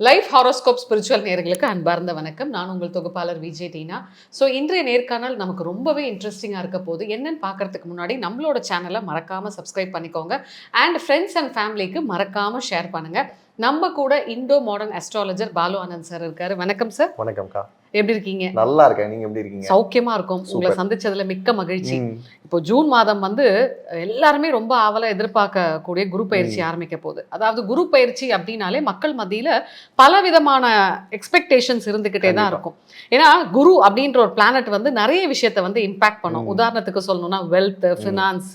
Life horoscope spiritual நேயர்களுக்கு அன்பார்ந்த வணக்கம். நான் உங்கள் தொகுப்பாளர் விஜய் டீனா. ஸோ இன்றைய நேர்காணல் நமக்கு ரொம்பவே இன்ட்ரெஸ்டிங்காக இருக்க போது. என்னன்னு பார்க்கறதுக்கு முன்னாடி நம்மளோட சேனலை மறக்காமல் சப்ஸ்கிரைப் பண்ணிக்கோங்க. அண்ட் ஃப்ரெண்ட்ஸ் அண்ட் ஃபேமிலிக்கு மறக்காமல் ஷேர் பண்ணுங்கள். நம்ம கூட indo modern astrologer Balu Anand sir இருக்காரு. வணக்கம் சார். வணக்கம்க்கா. எப்படி இருக்கீங்க? நல்லா இருக்கேன். நீங்க எப்படி இருக்கீங்க? சௌக்கியமா இருக்கும். உங்களை சந்திச்சதுல மிக்க மகிழ்ச்சி. இப்போ ஜூன் மாதம் வந்து எல்லாருமே ரொம்ப ஆவலா எதிர்பார்க்கக்கூடிய குரு பயிற்சி ஆரம்பிக்க போகுது. அதாவது குரு பயிற்சி அப்படின்னாலே மக்கள் மத்தியில பல விதமான எக்ஸ்பெக்டேஷன்ஸ் இருந்துகிட்டே தான் இருக்கும். ஏன்னா குரு அப்படின்ற ஒரு பிளானட் வந்து நிறைய விஷயத்த வந்து இம்பாக்ட் பண்ணும். உதாரணத்துக்கு சொல்லணும்னா வெல்த், ஃபினான்ஸ்,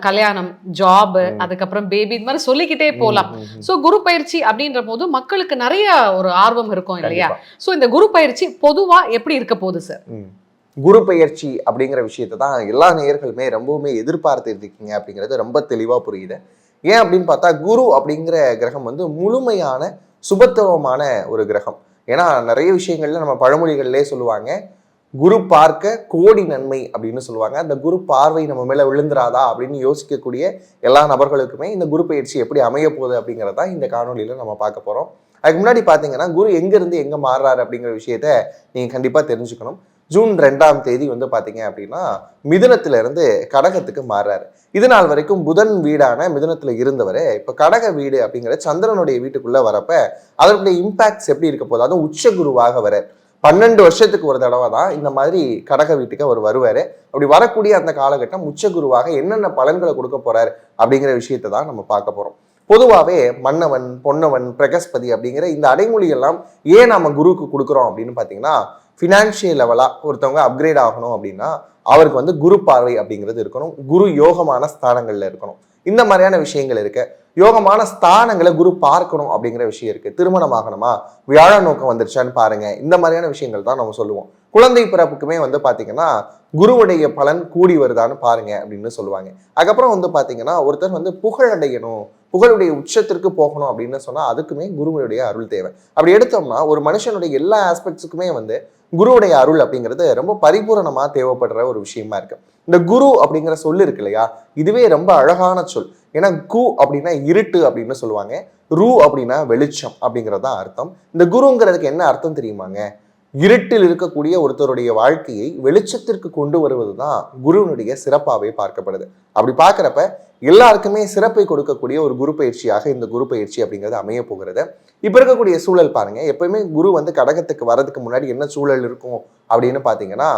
கல்யாணம், ஜாப், அதுக்கப்புறம் பேபி, இது மாதிரி சொல்லிக்கிட்டே போகலாம். ஸோ குரு பயிற்சி அப்படின்ற போது மக்களுக்கு நிறைய ஒரு ஆர்வம் இருக்கும் இல்லையா? ஸோ இந்த குரு பயிற்சி பொதுவா எப்படி இருக்க போகுது சார்? குரு பயிற்சி அப்படிங்கிற விஷயத்தை தான் எல்லா நேயர்களுமே ரொம்பவுமே எதிர்பார்த்து இருக்கீங்க அப்படிங்கிறது ரொம்ப தெளிவா புரியுது. ஏன் அப்படின்னு பார்த்தா குரு அப்படிங்கிற கிரகம் வந்து முழுமையான சுபத்துவமான ஒரு கிரகம். ஏன்னா நிறைய விஷயங்கள்ல நம்ம பழமொழிகள்லேயே சொல்லுவாங்க, குரு பார்க்க கோடி நன்மை அப்படின்னு சொல்லுவாங்க. அந்த குரு பார்வை நம்ம மேல விழுந்துராதா அப்படின்னு யோசிக்கக்கூடிய எல்லா நபர்களுக்குமே இந்த குரு பயிற்சி எப்படி அமைய போகுது அப்படிங்கிறதா இந்த காணொலியில நம்ம பார்க்க போறோம். அதுக்கு முன்னாடி பாத்தீங்கன்னா குரு எங்க இருந்து எங்க மாறுறாரு அப்படிங்கிற விஷயத்த நீங்க கண்டிப்பா தெரிஞ்சுக்கணும். ஜூன் 2ஆம் தேதி வந்து பாத்தீங்க அப்படின்னா மிதுனத்துல இருந்து கடகத்துக்கு மாறுறாரு. இது நாள் வரைக்கும் புதன் வீடான மிதுனத்துல இருந்தவரை இப்ப கடக வீடு அப்படிங்கிற சந்திரனுடைய வீட்டுக்குள்ள வரப்ப அதனுடைய இம்பாக்ட்ஸ் எப்படி இருக்க போகுது, அதுவும் உச்ச குருவாக வர 12 வருஷத்துக்கு ஒரு தடவை தான் இந்த மாதிரி கடக வீட்டுக்கு அவர் வருவாரு. அப்படி வரக்கூடிய அந்த காலகட்டம் உச்ச குருவாக என்னென்ன பலன்களை கொடுக்க போறாரு அப்படிங்கிற விஷயத்தை தான் நம்ம பார்க்க போறோம். பொதுவாகவே மன்னவன், பொன்னவன், பிரகஸ்பதி அப்படிங்கிற இந்த அடைமொழி எல்லாம் ஏன் நம்ம குருவுக்கு கொடுக்குறோம் அப்படின்னு பார்த்தீங்கன்னா, ஃபினான்ஷியல் லெவலா ஒருத்தவங்க அப்கிரேட் ஆகணும் அப்படின்னா அவருக்கு வந்து குரு பார்வை அப்படிங்கிறது இருக்கணும், குரு யோகமான ஸ்தானங்கள்ல இருக்கணும். இந்த மாதிரியான விஷயங்கள் இருக்கு. யோகமான ஸ்தானங்களை குரு பார்க்கணும் அப்படிங்கிற விஷயம் இருக்கு. திருமணம் ஆகணுமா, வியாழ நோக்கம் வந்துருச்சான்னு பாருங்க. இந்த மாதிரியான விஷயங்கள் தான் நம்ம சொல்லுவோம். குழந்தை பிறப்புக்குமே வந்து பாத்தீங்கன்னா குருவுடைய பலன் கூடி வருதான்னு பாருங்க அப்படின்னு சொல்லுவாங்க. அதுக்கப்புறம் வந்து பாத்தீங்கன்னா ஒருத்தர் வந்து புகழடையணும், புகழுடைய உச்சத்திற்கு போகணும் அப்படின்னு சொன்னா அதுக்குமே குருவுடைய அருள் தேவை. அப்படி எடுத்தோம்னா ஒரு மனுஷனுடைய எல்லா ஆஸ்பெக்ட்ஸுக்குமே வந்து குருவுடைய அருள் அப்படிங்கிறது ரொம்ப பரிபூரணமா தேவைப்படுற ஒரு விஷயமா இருக்கு. இந்த குரு அப்படிங்கிற சொல் இருக்கு இல்லையா, இதுவே ரொம்ப அழகான சொல். ஏன்னா கு அப்படின்னா இருட்டு அப்படின்னு சொல்லுவாங்க, ரு அப்படின்னா வெளிச்சம் அப்படிங்கிறது தான் அர்த்தம். இந்த குருங்கிறதுக்கு என்ன அர்த்தம் தெரியுமாங்க? இருட்டில் இருக்கக்கூடிய ஒருத்தருடைய வாழ்க்கையை வெளிச்சத்திற்கு கொண்டு வருவது தான் குருவினுடைய சிறப்பாகவே பார்க்கப்படுது. அப்படி பார்க்குறப்ப எல்லாருக்குமே சிறப்பை கொடுக்கக்கூடிய ஒரு குரு பயிற்சியாக இந்த குரு பயிற்சி அப்படிங்கிறது அமைய போகிறது. இப்போ இருக்கக்கூடிய சூழல் பாருங்க, எப்பயுமே குரு வந்து கடகத்துக்கு வர்றதுக்கு முன்னாடி என்ன சூழல் இருக்கும் அப்படின்னு பார்த்தீங்கன்னா,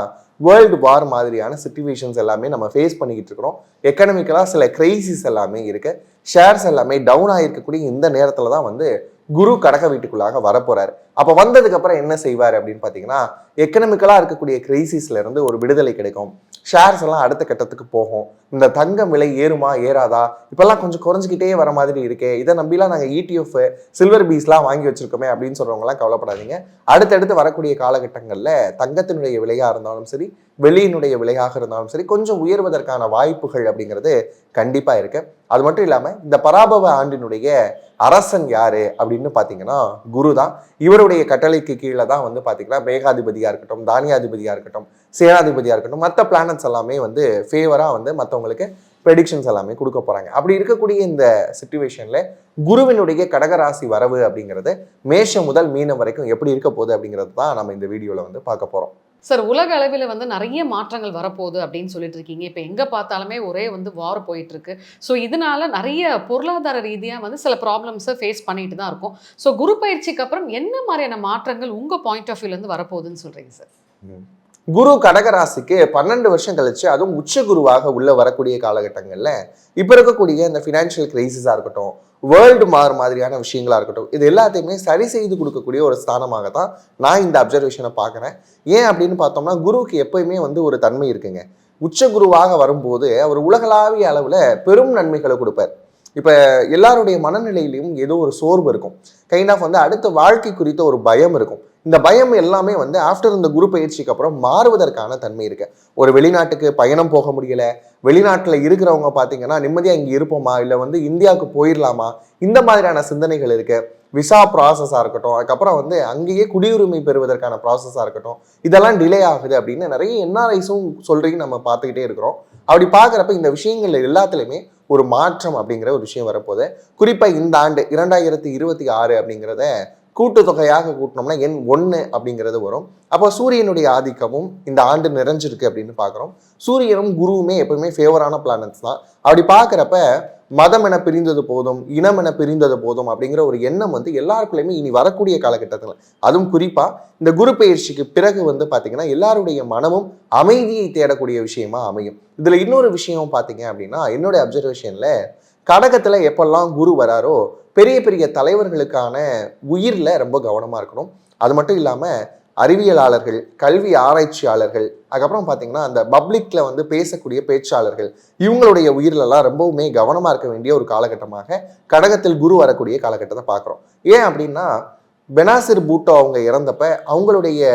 வேர்ல்டு வார் மாதிரியான சிச்சுவேஷன்ஸ் எல்லாமே நம்ம ஃபேஸ் பண்ணிக்கிட்டு இருக்கிறோம். எக்கனாமிக்கலாக சில கிரைசிஸ் எல்லாமே இருக்கு. ஷேர்ஸ் எல்லாமே டவுன் ஆகிருக்கக்கூடிய இந்த நேரத்தில் தான் வந்து குரு கடக வீட்டுக்குள்ளாக வரப்போறாரு. அப்ப வந்ததுக்கு அப்புறம் என்ன செய்வாரு அப்படின்னு பாத்தீங்கன்னா, எக்கனாமிக்கலா இருக்கக்கூடிய கிரைசிஸ்ல இருந்து ஒரு விடுதலை கிடைக்கும். ஷேர்ஸ் எல்லாம் அடுத்த கட்டத்துக்கு போகும். இந்த தங்கம் விலை ஏறுமா ஏறாதா, இப்பெல்லாம் கொஞ்சம் குறைஞ்சிக்கிட்டே வர மாதிரி இருக்கே, இதை நம்பிலாம் நாங்கள் ETF சில்வர் பீஸ்லாம் வாங்கி வச்சிருக்கோமே அப்படின்னு சொல்றவங்க எல்லாம் கவலைப்படாதீங்க. அடுத்தடுத்து வரக்கூடிய காலகட்டங்கள்ல தங்கத்தினுடைய விலையா இருந்தாலும் சரி, வெளியினுடைய விலையாக இருந்தாலும் சரி, கொஞ்சம் உயர்வதற்கான வாய்ப்புகள் அப்படிங்கிறது கண்டிப்பா இருக்கு. அது மட்டும் இல்லாம இந்த பராபவ ஆண்டினுடைய அரசன் யாரு அப்படின்னு பாத்தீங்கன்னா குரு தான். இவருடைய கட்டளைக்கு கீழே தான் வந்து பாத்தீங்கன்னா மேகாதிபதியா இருக்கட்டும், தானியாதிபதியா இருக்கட்டும், சேனாதிபதியா இருக்கட்டும், மற்ற பிளானட்ஸ் எல்லாமே வந்து ஃபேவரா வந்து மற்றவங்களுக்கு ப்ரெடிக்ஷன்ஸ் எல்லாமே கொடுக்க போறாங்க. அப்படி இருக்கக்கூடிய இந்த சிச்சுவேஷன்ல குருவினுடைய கடகராசி வரவு அப்படிங்கிறது மேஷம் முதல் மீனம் வரைக்கும் எப்படி இருக்க போகுது அப்படிங்கிறது தான் நம்ம இந்த வீடியோல வந்து பார்க்க போறோம். சார், உலக அளவில் வந்து நிறைய மாற்றங்கள் வரப்போகுது அப்படின்னு சொல்லிட்டு இருக்கீங்க. இப்போ எங்கே பார்த்தாலுமே ஒரே வந்து வார் போயிட்டு இருக்கு. ஸோ இதனால நிறைய பொருளாதார ரீதியாக வந்து சில ப்ராப்ளம்ஸை ஃபேஸ் பண்ணிட்டு தான் இருக்கும். ஸோ குரு பயிற்சிக்கு அப்புறம் என்ன மாதிரியான மாற்றங்கள் உங்கள் பாயிண்ட் ஆஃப் வியூலேருந்து வரப்போகுதுன்னு சொல்கிறீங்க சார்? குரு கடகராசிக்கு 12 வருஷம் கழிச்சு, அதுவும் உச்ச குருவாக உள்ள வரக்கூடிய காலகட்டங்கள்ல இப்ப இருக்கக்கூடிய இந்த ஃபினான்ஷியல் கிரைசிஸா இருக்கட்டும், வேர்ல்டு மாதிரியான விஷயங்களா இருக்கட்டும், இது எல்லாத்தையுமே சரி செய்து கொடுக்கக்கூடிய ஒரு ஸ்தானமாக தான் நான் இந்த அப்சர்வேஷனை பார்க்குறேன். ஏன் அப்படின்னு பார்த்தோம்னா குருவுக்கு எப்பயுமே வந்து ஒரு தன்மை இருக்குங்க. உச்ச குருவாக வரும்போது அவர் உலகளாவிய அளவுல பெரும் நன்மைகளை கொடுப்பார். இப்ப எல்லாருடைய மனநிலையிலையும் ஏதோ ஒரு சோர்வு இருக்கும், கைண்ட் ஆஃப் வந்து அடுத்த வாழ்க்கை குறித்த ஒரு பயம் இருக்கும். இந்த பயம் எல்லாமே வந்து ஆஃப்டர் இந்த குரு பயிற்சிக்கு அப்புறம் மாறுவதற்கான தன்மை இருக்கு. ஒரு வெளிநாட்டுக்கு பயணம் போக முடியல, வெளிநாட்டுல இருக்கிறவங்க பாத்தீங்கன்னா நிம்மதியா இங்க இருப்போமா, இல்ல வந்து இந்தியாவுக்கு போயிடலாமா, இந்த மாதிரியான சிந்தனைகள் இருக்கு. விசா ப்ராசஸா இருக்கட்டும், அதுக்கப்புறம் வந்து அங்கேயே குடியுரிமை பெறுவதற்கான ப்ராசஸா இருக்கட்டும், இதெல்லாம் டிலே ஆகுது அப்படின்னு நிறைய NRIஸும் சொல்றீங்க நம்ம பார்த்துக்கிட்டே இருக்கிறோம். அப்படி பார்க்குறப்ப இந்த விஷயங்கள்ல எல்லாத்துலேயுமே ஒரு மாற்றம் அப்படிங்கிற ஒரு விஷயம் வரப்போகுது. குறிப்பாக இந்த ஆண்டு 2026 அப்படிங்கிறத கூட்டுத்தொகையாக கூட்டினோம்னா எண் 1 அப்படிங்கிறது வரும். அப்போ சூரியனுடைய ஆதிக்கமும் இந்த ஆண்டு நிறைஞ்சிருக்கு அப்படின்னு பார்க்குறோம். சூரியனும் குருவுமே எப்பவுமே ஃபேவரான பிளானட்ஸ் தான். அப்படி பார்க்குறப்ப மதம் என பிரிந்தது போதும், இனம் என பிரிந்தது போதும் அப்படிங்கிற ஒரு எண்ணம் வந்து எல்லாருக்குள்ளயுமே இனி வரக்கூடிய காலகட்டத்தில், அதுவும் குறிப்பா இந்த குரு பெயர்ச்சிக்கு பிறகு வந்து பார்த்தீங்கன்னா எல்லாருடைய மனமும் அமைதியை தேடக்கூடிய விஷயமா அமையும். இதுல இன்னொரு விஷயம் பார்த்தீங்க அப்படின்னா, என்னுடைய அப்சர்வேஷன்ல கடகத்துல எப்பெல்லாம் குரு வராரோ பெரிய பெரிய தலைவர்களுக்கான உயிர்ல ரொம்ப கவனமா இருக்கணும். அது மட்டும் இல்லாம அறிவியலாளர்கள், கல்வி ஆராய்ச்சியாளர்கள், அதுக்கப்புறம் பார்த்தீங்கன்னா அந்த பப்ளிக்ல வந்து பேசக்கூடிய பேச்சாளர்கள், இவங்களுடைய உயிரிலெல்லாம் ரொம்பவுமே கவனமா இருக்க வேண்டிய ஒரு காலகட்டமாக கடகத்தில் குரு வரக்கூடிய காலகட்டத்தை பார்க்குறோம். ஏன் அப்படின்னா பெனாசிர் பூட்டோ அவங்க இறந்தப்ப அவங்களுடைய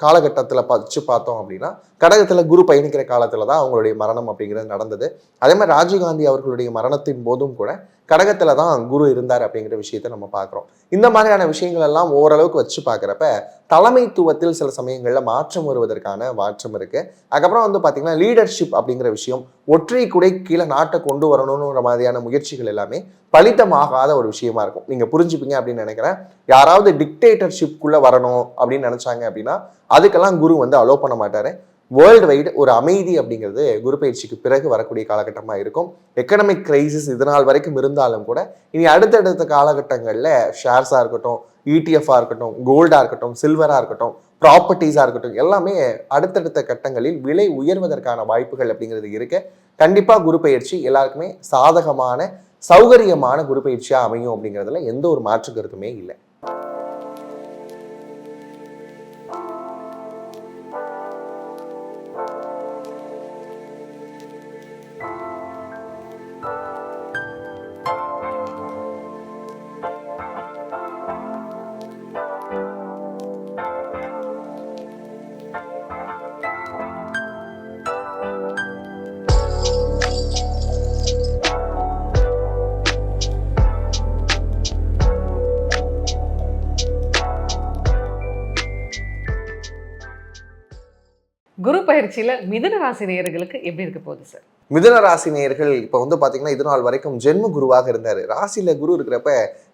காலகட்டத்தில் வச்சு பார்த்தோம் அப்படின்னா கடகத்தில் குரு பயணிக்கிற காலத்தில் தான் அவங்களுடைய மரணம் அப்படிங்கிறது நடந்தது. அதே மாதிரி ராஜீவ்காந்தி அவர்களுடைய மரணத்தின் போதும் கூட கடகத்தில் தான் குரு இருந்தார் அப்படிங்கிற விஷயத்தை நம்ம பார்க்குறோம். இந்த மாதிரியான விஷயங்கள் எல்லாம் ஓரளவுக்கு வச்சு பார்க்குறப்ப தலைமைத்துவத்தில் சில சமயங்களில் மாற்றம் வருவதற்கான மாற்றம் இருக்குது. அதுக்கப்புறம் வந்து பார்த்திங்கன்னா லீடர்ஷிப் அப்படிங்கிற விஷயம், ஒற்றை குடை கீழே நாட்டை கொண்டு வரணுன்ற மாதிரியான முயற்சிகள் எல்லாமே பலித்தமாகாத ஒரு விஷயமா இருக்கும். நீங்கள் புரிஞ்சுப்பீங்க அப்படின்னு நினைக்கிறேன். யாராவது டிக்டேட்டர்ஷிப்குள்ளே வரணும் அப்படின்னு நினச்சாங்க அப்படின்னா அதுக்கெல்லாம் குரு வந்து அலோ பண்ண மாட்டார். வேர்ல்டு வைடு ஒரு அமைதி அப்படிங்கிறது குரு பயிற்சிக்கு பிறகு வரக்கூடிய காலகட்டமாக இருக்கும். எக்கனாமிக் கிரைசிஸ் இதனால் வரைக்கும் இருந்தாலும் கூட இனி அடுத்தடுத்த காலகட்டங்களில் ஷேர்ஸாக இருக்கட்டும், இடிஎஃபாக இருக்கட்டும், கோல்டாக இருக்கட்டும், சில்வராக இருக்கட்டும், ப்ராப்பர்ட்டிஸாக இருக்கட்டும், எல்லாமே அடுத்தடுத்த கட்டங்களில் விலை உயர்வதற்கான வாய்ப்புகள் அப்படிங்கிறது இருக்கு. கண்டிப்பாக குரு பயிற்சி எல்லாருக்குமே சாதகமான சௌகரியமான குரு பயிற்சியாக அமையும் அப்படிங்கிறதுல எந்த ஒரு மாற்று கருத்துமே இல்லை. குரு பயிற்சியில மிதுன ராசி நேயர்களுக்கு எப்படி இருக்க போகுது சார்? மிதுன ராசி நேயர்கள் இப்போ வந்து பார்த்தீங்கன்னா இது நாள் வரைக்கும் ஜென்ம குருவாக இருந்தார். ராசியில் குரு இருக்கிறப்ப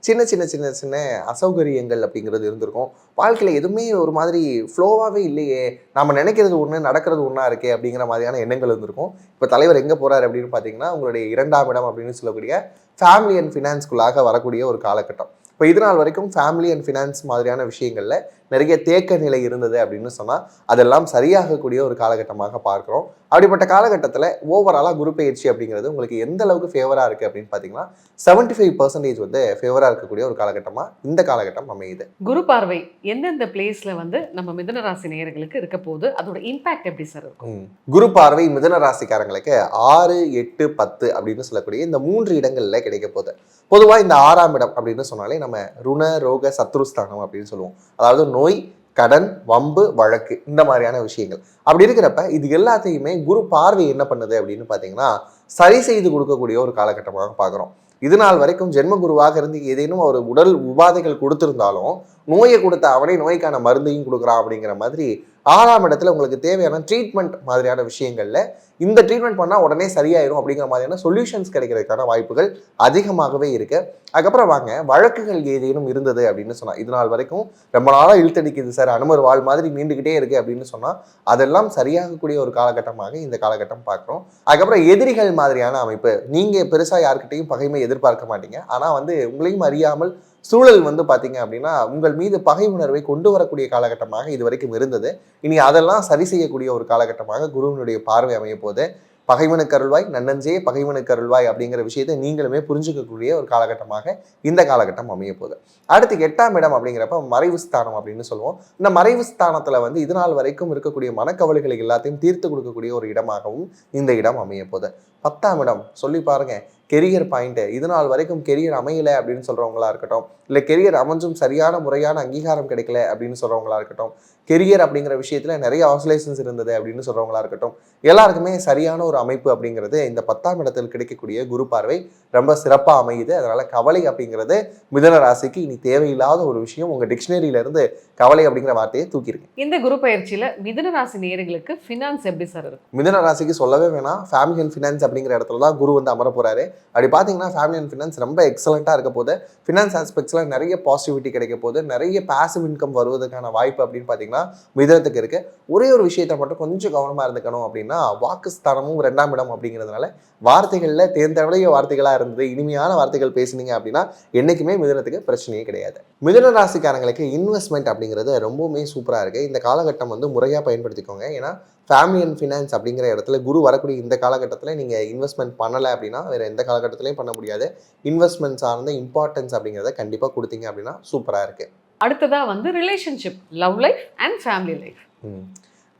சின்ன சின்ன சின்ன சின்ன அசௌகரியங்கள் அப்படிங்கிறது இருந்திருக்கும். வாழ்க்கையில் எதுவுமே ஒரு மாதிரி ஃப்ளோவாகவே இல்லையே, நாம் நினைக்கிறது ஒன்று நடக்கிறது ஒன்றா இருக்கே அப்படிங்கிற மாதிரியான எண்ணங்கள் இருந்திருக்கும். இப்போ தலைவர் எங்கே போகிறார் அப்படின்னு பார்த்தீங்கன்னா உங்களுடைய 2ஆம் இடம் அப்படின்னு சொல்லக்கூடிய ஃபேமிலி அண்ட் ஃபினான்ஸ்குள்ளாக வரக்கூடிய ஒரு காலகட்டம். இப்போ இது நாள் வரைக்கும் ஃபேமிலி அண்ட் ஃபினான்ஸ் மாதிரியான விஷயங்களில் நிறைய தேக்க நிலை இருந்தது அப்படின்னு சொன்னால் அதெல்லாம் சரியாகக்கூடிய ஒரு காலகட்டமாக பார்க்குறோம். அப்படிப்பட்ட காலகட்டத்தில் ஓவராலாக குரு பயிற்சி அப்படிங்கிறது உங்களுக்கு எந்த அளவுக்கு ஃபேவராக இருக்குது அப்படின்னு பார்த்தீங்கன்னா 75% வந்து ஃபேவராக இருக்கக்கூடிய ஒரு காலகட்டமாக இந்த காலகட்டம் அமையுது. குரு பார்வை எந்தெந்த பிளேஸ்ல வந்து நம்ம மிதுன ராசி நேயர்களுக்கு இருக்க போகுது, அதோட இம்பாக்ட் எப்படி சார் இருக்கும்? குரு பார்வை மிதுன ராசிக்காரங்களுக்கு 6, 8, 10 அப்படின்னு சொல்லக்கூடிய இந்த 3 இடங்கள்ல கிடைக்க போகுது. பொதுவாக இந்த 6ஆம் இடம் அப்படின்னு சொன்னாலே நம்ம ருண ரோக சத்ருஸ்தானம் அப்படின்னு சொல்லுவோம். அதாவது நோய், கடன், வம்பு, வழக்கு, இந்த மாதிரியான விஷயங்கள். அப்படி இருக்கிறப்ப இது எல்லாத்தையுமே குரு பார்வை என்ன பண்ணுது அப்படின்னு பார்த்தீங்கன்னா சரி செய்து கொடுக்கக்கூடிய ஒரு காலகட்டமாக பார்க்குறோம். இது நாள் வரைக்கும் ஜென்ம குருவாக இருந்து ஏதேனும் ஒரு உடல் உபாதைகள் கொடுத்திருந்தாலும் நோயை கொடுத்த அவனே நோய்க்கான மருந்தையும் கொடுக்குறான் அப்படிங்கிற மாதிரி 6ஆம் இடத்துல உங்களுக்கு தேவையான ட்ரீட்மெண்ட் மாதிரியான விஷயங்கள்ல இந்த ட்ரீட்மெண்ட் பண்ணால் உடனே சரியாயிரும் அப்படிங்கிற மாதிரியான சொல்யூஷன்ஸ் கிடைக்கிறதுக்கான வாய்ப்புகள் அதிகமாகவே இருக்கு. அதுக்கப்புறம் வாங்க, வழக்குகள் ஏதேனும் இருந்தது அப்படின்னு சொன்னா இது நாள் வரைக்கும் ரொம்ப நாளாக இழுத்தடிக்குது சார், அனுமர் வாழ் மாதிரி நீண்டுகிட்டே இருக்கு அப்படின்னு சொன்னா அதெல்லாம் சரியாகக்கூடிய ஒரு காலகட்டமாக இந்த காலகட்டம் பார்க்குறோம். அதுக்கப்புறம் எதிரிகள் மாதிரியான அமைப்பு, நீங்க பெருசா யாருக்கிட்டையும் பகைமை எதிர்பார்க்க மாட்டீங்க, ஆனா வந்து உங்களையும் அறியாமல் சூழல் வந்து பார்த்தீங்க அப்படின்னா உங்கள் மீது பகை உணர்வை கொண்டு வரக்கூடிய காலகட்டமாக இது வரைக்கும் இருந்தது. இனி அதெல்லாம் சரி செய்யக்கூடிய ஒரு காலகட்டமாக குருவினுடைய பார்வை அமைய போது பகைவனுக்கு அருள்வாய் நன்னஞ்சே பகைவனுக்கு அருள்வாய் அப்படிங்கிற விஷயத்தை நீங்களுமே புரிஞ்சுக்கக்கூடிய ஒரு காலகட்டமாக இந்த காலகட்டம் அமைய போகுது. அடுத்து 8ஆம் இடம் அப்படிங்கிறப்ப மறைவு ஸ்தானம் அப்படின்னு சொல்லுவோம். இந்த மறைவு ஸ்தானத்துல வந்து இது நாள் வரைக்கும் இருக்கக்கூடிய மனக்கவலைகளை எல்லாத்தையும் தீர்த்து கொடுக்கக்கூடிய ஒரு இடமாகவும் இந்த இடம் அமைய போகுது. 10ஆம் இடம் சொல்லி பாருங்க, கெரியர் பாயிண்ட். இது நாள் வரைக்கும் கெரியர் அமையலை அப்படின்னு சொல்றவங்களா இருக்கட்டும், இல்லை கெரியர் அமைஞ்சும் சரியான முறையான அங்கீகாரம் கிடைக்கல அப்படின்னு சொல்றவங்களா இருக்கட்டும், கெரியர் அப்படிங்கிற விஷயத்துல நிறைய ஆசோலேஷன்ஸ் இருந்தது அப்படின்னு சொல்றவங்களா இருக்கட்டும், எல்லாருக்குமே சரியான ஒரு அமைப்பு அப்படிங்கிறது இந்த 10ஆம் இடத்தில் கிடைக்கக்கூடிய குரு பார்வை ரொம்ப சிறப்பாக அமையுது. அதனால கவலை அப்படிங்கிறது மிதுன ராசிக்கு இனி தேவையில்லாத ஒரு விஷயம். உங்க டிக்ஷனரியில இருந்து கவலை அப்படிங்கிற வார்த்தையை தூக்கிருக்கு. இந்த குரு பயிற்சியில மிதுன ராசி நேயர்களுக்கு ஃபினான்ஸ் எப்படி சார் இருக்கும்? மிதுன ராசிக்கு சொல்லவே வேணாம், ஃபேமிலி அண்ட் ஃபினான்ஸ் அப்படிங்கிற இடத்துல தான் குரு வந்து அமர போறாரு. அப்படி பார்த்தீங்கன்னா ஃபேமிலி அண்ட் ஃபினான்ஸ் ரொம்ப எக்ஸலண்ட்டாக இருக்க போது. ஃபினான்ஸ் ஆஸ்பெக்ட்ஸில் நிறைய பாசிட்டிவிட்டி கிடைக்க போது, நிறைய பாசிவ் இன்கம் வருவதற்கான வாய்ப்பு அப்படின்னு பார்த்தீங்கன்னா மிதுனத்துக்கு இருக்குது. ஒரே ஒரு விஷயத்தை மட்டும் கொஞ்சம் கவனமாக இருந்துக்கணும் அப்படின்னா, வாக்குஸ்தானமும் 2ஆம் இடம் அப்படிங்கிறதுனால வார்த்தைகளில் தேர்ந்தவடைய வார்த்தைகளாக இருந்தது, இனிமையான வார்த்தைகள் பேசுனீங்க அப்படின்னா என்றைக்குமே மிதுனத்துக்கு பிரச்சனையே கிடையாது. மிதுன ராசிக்காரங்களுக்கு இன்வெஸ்ட்மெண்ட் அப்படிங்கிறது ரொம்பவுமே சூப்பராக இருக்குது. இந்த காலகட்டம் வந்து முறையாக பயன்படுத்திக்கோங்க. ஏன்னா ஃபேமிலி அண்ட் ஃபினான்ஸ் அப்படிங்கிற இடத்துல குரு வரக்கூடிய இந்த காலகட்டத்தில் நீங்கள் இன்வெஸ்ட்மெண்ட் பண்ணலை அப்படின்னா வேறு எந்த காலகட்டத்திலையும் பண்ண முடியாது. இன்வெஸ்ட்மெண்ட் சார்ந்த இம்பார்ட்டன்ஸ் அப்படிங்கிறத கண்டிப்பாக கொடுத்தீங்க அப்படின்னா சூப்பராக இருக்குது. அடுத்ததா வந்து relationship, love life and family life.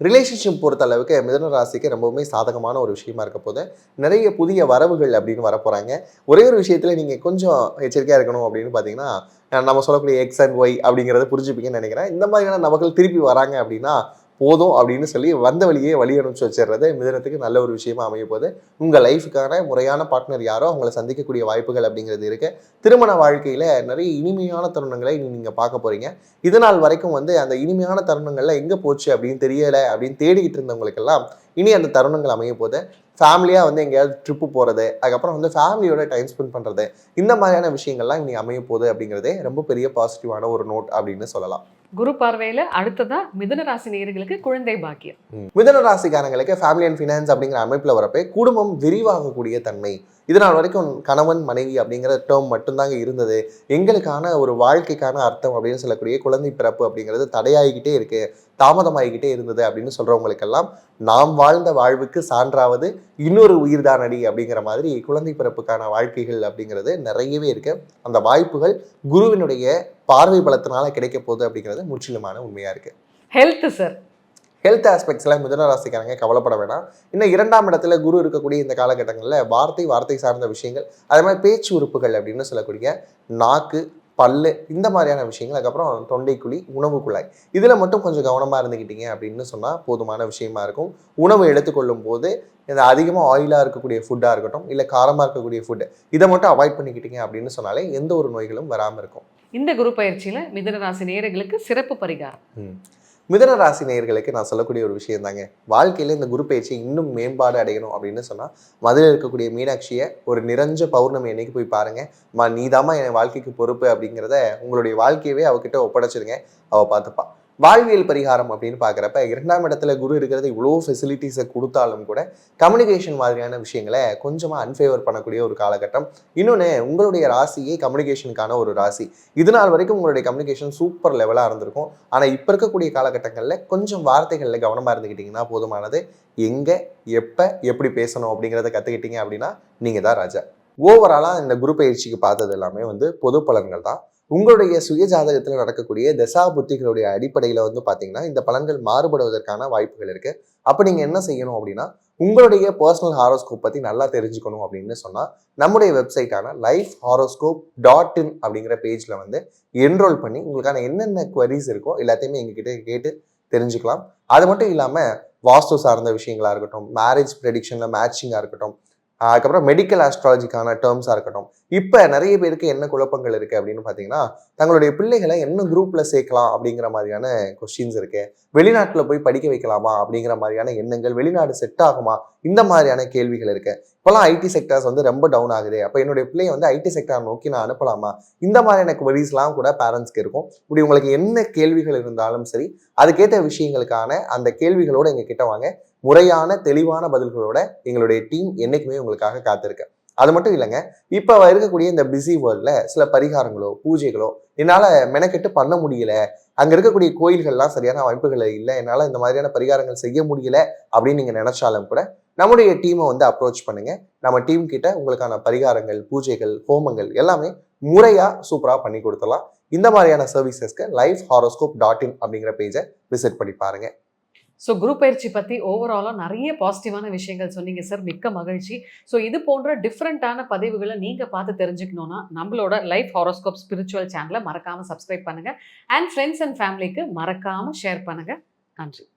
Relationship பொறுத்த அளவுக்கு மிதுன ராசிக்கு ரொம்பவுமே சாதகமான ஒரு விஷயமா இருக்க போது. நிறைய புதிய வரவுகள் அப்படின்னு வரப்போகிறாங்க. ஒரே ஒரு விஷயத்தில் நீங்கள் கொஞ்சம் எச்சரிக்கையாக இருக்கணும் அப்படின்னு பார்த்தீங்கன்னா, நம்ம சொல்லக்கூடிய எக்ஸ் அண்ட் ஒய் அப்படிங்கிறத புரிஞ்சுப்பீங்கன்னு நினைக்கிறேன். இந்த மாதிரியான நபர்கள் திருப்பி வராங்க அப்படின்னா போதும் அப்படின்னு சொல்லி வந்த வழியே வழி அனுப்பிச்சு வச்சிடுறது மிதுனத்துக்கு நல்ல ஒரு விஷயமா அமைய போது. உங்கள் லைஃபுக்கான முறையான பார்ட்னர் யாரோ அவங்கள சந்திக்கக்கூடிய வாய்ப்புகள் அப்படிங்கிறது இருக்குது. திருமண வாழ்க்கையில் நிறைய இனிமையான தருணங்களை நீங்கள் பார்க்க போகிறீங்க. இது நாள் வரைக்கும் வந்து அந்த இனிமையான தருணங்கள்லாம் எங்கே போச்சு அப்படின்னு தெரியலை அப்படின்னு தேடிக்கிட்டு இருந்தவங்களுக்கெல்லாம் இனி அந்த தருணங்கள் அமைய போது. ஃபேமிலியாக வந்து எங்கேயாவது ட்ரிப்பு போகிறது, அதுக்கப்புறம் வந்து ஃபேமிலியோட டைம் ஸ்பெண்ட் பண்ணுறது, இந்த மாதிரியான விஷயங்கள்லாம் இனி அமைய போகுது அப்படிங்கிறதே ரொம்ப பெரிய பாசிட்டிவான ஒரு நோட் அப்படின்னு சொல்லலாம். குரு பார்வையில அடுத்ததா மிதுன ராசி நேயர்களுக்கு குழந்தை பாக்கியம். மிதுன ராசிக்காரங்களுக்கு ஃபேமிலி அண்ட் ஃபினான்ஸ் அப்படிங்கிற அமைப்புல வரப்போ குடும்பம் விரிவாகக்கூடிய தன்மை. இதனால் வரைக்கும் கணவன் மனைவி அப்படிங்கிற டேர்ம் மட்டும்தாங்க இருந்தது. எங்களுக்கான ஒரு வாழ்க்கைக்கான அர்த்தம் அப்படின்னு சொல்லக்கூடிய குழந்தை பிறப்பு அப்படிங்கிறது தடையாகிக்கிட்டே இருக்கு, தாமதமாகிக்கிட்டே இருந்தது அப்படின்னு சொல்றவங்களுக்கெல்லாம் நாம் வாழ்ந்த வாழ்வுக்கு சான்றாவது இன்னொரு உயிர்தானடி அப்படிங்கிற மாதிரி குழந்தை பிறப்புக்கான வாழ்க்கைகள் அப்படிங்கிறது நிறையவே இருக்கு. அந்த வாய்ப்புகள் குருவினுடைய பார்வை பலத்தினால கிடைக்க போகுது அப்படிங்கிறது முற்றிலுமான உண்மையா இருக்கு. ஹெல்த் சார், ஹெல்த் ஆஸ்பெக்ட்ஸில் மிதுன ராசிக்காரங்க கவலைப்பட வேணாம். இன்னும் 2ஆம் இடத்துல குரு இருக்கக்கூடிய இந்த காலகட்டங்களில் வார்த்தை சார்ந்த விஷயங்கள், அதே மாதிரி பேச்சு உறுப்புகள் அப்படின்னு சொல்லக்கூடிய நாக்கு, பல்லு, இந்த மாதிரியான விஷயங்கள், அதுக்கப்புறம் தொண்டைக்குழி, உணவு குழாய், இதில் மட்டும் கொஞ்சம் கவனமாக இருந்துக்கிட்டீங்க அப்படின்னு சொன்னால் போதுமான விஷயமா இருக்கும். உணவு எடுத்துக்கொள்ளும் போது இந்த அதிகமாக ஆயிலாக இருக்கக்கூடிய ஃபுட்டாக இருக்கட்டும், இல்லை காரமாக இருக்கக்கூடிய ஃபுட்டு, இதை மட்டும் அவாய்ட் பண்ணிக்கிட்டீங்க அப்படின்னு சொன்னாலே எந்த ஒரு நோய்களும் வராமல் இருக்கும். இந்த குரு பயிற்சியில் மிதுன ராசி நேயர்களுக்கு சிறப்பு பரிகாரம். மிதுன ராசி நேயர்களுக்கு நான் சொல்லக்கூடிய ஒரு விஷயம் தாங்க, வாழ்க்கையில் இந்த குரு பயிற்சி இன்னும் மேம்பாடு அடையணும் அப்படின்னு சொன்னால் மதுரையில் இருக்கக்கூடிய மீனாட்சியை ஒரு நிறைஞ்ச பௌர்ணமி அன்னைக்கு போய் பாருங்கள். நீதாம்மா என் வாழ்க்கைக்கு பொறுப்பு அப்படிங்கிறத உங்களுடைய வாழ்க்கையவே அவகிட்ட ஒப்படைச்சிருங்க, அவள் பார்த்துப்பா. வாழ்வியல் பரிகாரம் அப்படின்னு பார்க்குறப்ப 2ஆம் இடத்துல குரு இருக்கிறது இவ்வளோ ஃபெசிலிட்டிஸை கொடுத்தாலும் கூட கம்யூனிகேஷன் மாதிரியான விஷயங்களை கொஞ்சமாக அன்ஃபேவர் பண்ணக்கூடிய ஒரு காலகட்டம். இன்னொன்று, உங்களுடைய ராசியே கம்யூனிகேஷனுக்கான ஒரு ராசி. இது நாள் வரைக்கும் உங்களுடைய கம்யூனிகேஷன் சூப்பர் லெவலாக இருந்திருக்கும். ஆனால் இப்போ இருக்கக்கூடிய காலகட்டங்களில் கொஞ்சம் வார்த்தைகளில் கவனமாக இருந்துக்கிட்டிங்கன்னா போதுமானது. எங்கே, எப்போ, எப்படி பேசணும் அப்படிங்கிறத கற்றுக்கிட்டீங்க அப்படின்னா நீங்கள் தான் ராஜா. ஓவராலாக இந்த குரு பயிற்சிக்கு பார்த்தது எல்லாமே வந்து பொது பலன்கள் தான். உங்களுடைய சுய ஜாதகத்தில் நடக்கக்கூடிய தசா புத்திகளுடைய அடிப்படையில் வந்து பார்த்தீங்கன்னா இந்த பலன்கள் மாறுபடுவதற்கான வாய்ப்புகள் இருக்குது. அப்போ நீங்கள் என்ன செய்யணும் அப்படின்னா, உங்களுடைய பர்சனல் ஹாரோஸ்கோப் பற்றி நல்லா தெரிஞ்சுக்கணும் அப்படின்னு சொன்னால் நம்முடைய வெப்சைட்டான lifehoroscope.in அப்படிங்கிற பேஜில் வந்து என்ரோல் பண்ணி உங்களுக்கான என்னென்ன குவரிஸ் இருக்கோ எல்லாத்தையுமே எங்ககிட்ட கேட்டு தெரிஞ்சுக்கலாம். அது மட்டும் இல்லாமல் வாஸ்து சார்ந்த விஷயங்களாக இருக்கட்டும், மேரேஜ் ப்ரெடிக்ஷனில் மேட்சிங்காக இருக்கட்டும், அதுக்கப்புறம் மெடிக்கல் ஆஸ்ட்ராலஜிக்கான டேர்ம்ஸாக இருக்கட்டும். இப்போ நிறைய பேருக்கு என்ன குழப்பங்கள் இருக்குது அப்படின்னு பார்த்தீங்கன்னா, தங்களுடைய பிள்ளைகளை என்ன குரூப்பில் சேர்க்கலாம் அப்படிங்கிற மாதிரியான கொஸ்டின்ஸ் இருக்குது. வெளிநாட்டில் போய் படிக்க வைக்கலாமா அப்படிங்கிற மாதிரியான எண்ணங்கள், வெளிநாடு செட் ஆகுமா, இந்த மாதிரியான கேள்விகள் இருக்குது. இப்போலாம் ஐடி செக்டர்ஸ் வந்து ரொம்ப டவுன் ஆகுது, அப்போ என்னுடைய பிள்ளையை வந்து ஐடி செக்டர் நோக்கி நான் அனுப்பலாமா, இந்த மாதிரியான குவரிஸ்லாம் கூட பேரண்ட்ஸ்க்கு இருக்கும். இப்படி உங்களுக்கு என்ன கேள்விகள் இருந்தாலும் சரி, அதுக்கேற்ற விஷயங்களுக்கான அந்த கேள்விகளோடு எங்கள் கிட்ட வாங்க. முறையான தெளிவான பதில்களோட எங்களுடைய டீம் என்னைக்குமே உங்களுக்காக காத்திருக்கு. அது மட்டும் இல்லைங்க, இப்போ இருக்கக்கூடிய இந்த பிஸி வேர்ல்டில் சில பரிகாரங்களோ பூஜைகளோ என்னால் மெனக்கெட்டு பண்ண முடியல, அங்கே இருக்கக்கூடிய கோயில்கள்லாம் சரியான அமைப்புகள் இல்லை, என்னால் இந்த மாதிரியான பரிகாரங்கள் செய்ய முடியல அப்படின்னு நீங்கள் நினைச்சாலும் கூட நம்முடைய டீமை வந்து அப்ரோச் பண்ணுங்க. நம்ம டீம் கிட்ட உங்களுக்கான பரிகாரங்கள், பூஜைகள், ஹோமங்கள் எல்லாமே முறையாக சூப்பராக பண்ணி கொடுத்துடலாம். இந்த மாதிரியான சர்வீசஸ்க்கு lifehoroscope.in அப்படிங்கிற பேஜை விசிட் பண்ணி பாருங்க. ஸோ குரு பயிற்சி பற்றி ஓவராலாக நிறைய பாசிட்டிவான விஷயங்கள் சொன்னீங்க சார், மிக்க மகிழ்ச்சி. ஸோ இது போன்ற டிஃப்ரெண்ட்டான பதிவுகளை நீங்கள் பார்த்து தெரிஞ்சுக்கணுன்னா நம்மளோட லைஃப் ஹாரோஸ்கோப் ஸ்பிரிச்சுவல் சேனலை மறக்காமல் சப்ஸ்கிரைப் பண்ணுங்கள். அண்ட் ஃப்ரெண்ட்ஸ் அண்ட் ஃபேமிலிக்கு மறக்காமல் ஷேர் பண்ணுங்கள். நன்றி.